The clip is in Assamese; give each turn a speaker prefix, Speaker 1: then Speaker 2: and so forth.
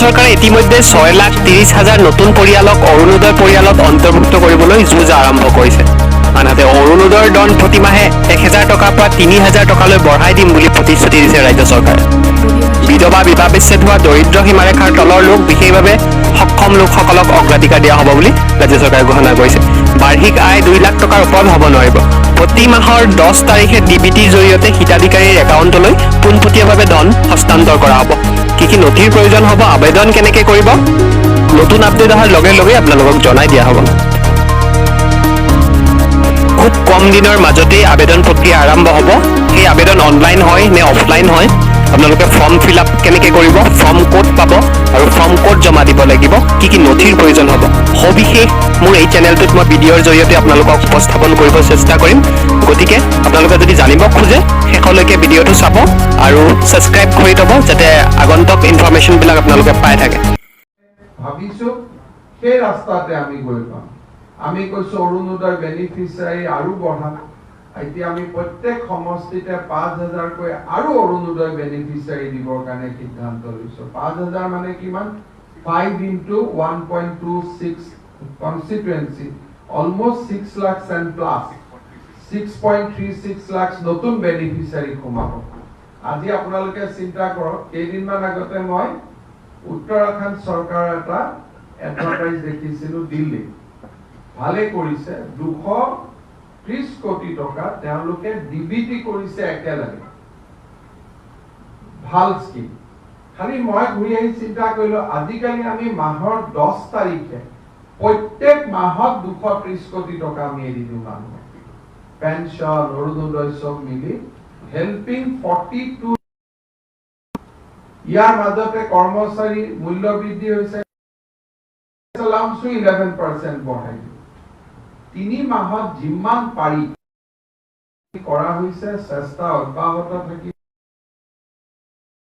Speaker 1: চৰকাৰে ইতিমধ্যে 6,30,000 নতুন পৰিয়ালক অৰুণোদয় পৰিয়ালত অন্তৰ্ভুক্ত কৰিবলৈ যুঁজ আৰম্ভ কৰিছে। আনহাতে অৰুণোদয়ৰ ধন প্ৰতিমাহে 1,000 টকাৰ পৰা 3,000 টকালৈ বঢ়াই দিম বুলি প্ৰতিশ্ৰুতি দিছে ৰাজ্য চৰকাৰে। বিধৱা বিবাহ বিচ্ছেদ হোৱা দৰিদ্ৰ সীমাৰেখাৰ তলৰ লোক, বিশেষভাৱে সক্ষম লোকসকলক অগ্ৰাধিকাৰ দিয়া হ'ব বুলি ৰাজ্য চৰকাৰে ঘোষণা কৰিছে। বাৰ্ষিক আয় 2 লাখ টকাৰ ওপৰত হ'ব নোৱাৰিব। প্ৰতি মাহৰ 10 তাৰিখে ডিবিটিৰ জৰিয়তে হিতাধিকাৰীৰ একাউণ্টলৈ পোনপটীয়াভাৱে ধন হস্তান্তৰ কৰা হ'ব। কি নথিৰ প্ৰয়োজন হ'ব, আবেদন কেনেকৈ কৰিব, নতুন আপডেট অহাৰ লগে লগে আপোনালোকক জনাই দিয়া হ'ব। খুব কম দিনৰ মাজতেই আবেদন প্ৰক্ৰিয়া আৰম্ভ হ'ব। সেই আবেদন অনলাইন হয় নে অফলাইন হয়, আপোনালোকে ফৰ্ম ফিল আপ কেনেকৈ কৰিব, ফৰ্ম ক'ত পাব আৰু ফৰ্ম ক'ত জমা দিব লাগিব, কি নথিৰ প্ৰয়োজন হ'ব, সবিশেষ মোৰ এই চেনেলটোত মই ভিডিঅ'ৰ জৰিয়তে আপোনালোকক উপস্থাপন কৰিব চেষ্টা কৰিম। গতিকে আপোনালোকে যদি জানিব খোজে শেষলৈকে ভিডিঅ'টো চাব আৰু ছাবস্ক্ৰাইব কৰি থ'ব, যাতে আগন্তুক ইনফৰমেশ্যনবিলাক আপোনালোকে পাই থাকে।
Speaker 2: ভাবিছোঁ সেই ৰাস্তাতে আমি গৈ পাম। আমি কৈছোঁ অৰুণোদয় বেনিফিচিয়াৰী আৰু বঢ়াম। এতিয়া আমি প্ৰত্যেক সমষ্টিতে 5,000কৈ আৰু অৰুণোদয় বেনিফিচিয়াৰী দিবৰ কাৰণে সিদ্ধান্ত লৈছোঁ। 5,000 মানে কিমান? 5 into 1.26 constituency, almost 6 lakhs and plus 6.36 lakhs নতুন বেনিফিচিয়াৰী সোমাব। আজি আপোনালোকে চিন্তা কৰক, কেইদিনমান আগতে মই উত্তৰাখণ্ড চৰকাৰৰ এটা এডভাৰটাইজ দেখিছিলোঁ দিল্লী। ভালে কৰিছে, 230 কোটি টকা তেওঁলোকে ডিবিটি কৰিছে একেলগে। ভাল স্কিম। খালি মই ঘূৰি আহি চিন্তা কৰিলোঁ, আজিকালি আমি মাহৰ 10 তাৰিখে প্ৰত্যেক মাহত 230 কোটি টকা আমি এৰি দিওঁ মানুহক। পেঞ্চন, অৰুণোদয় চব মিলি হেল্পিং 42। ইয়াৰ মাজতে কৰ্মচাৰী মূল্য বৃদ্ধি হৈছে, 11% বঢ়াই দিওঁ। 3 মাহত যিমান পাৰি কৰা হৈছে, চেষ্টা অব্যাহত থাকিব।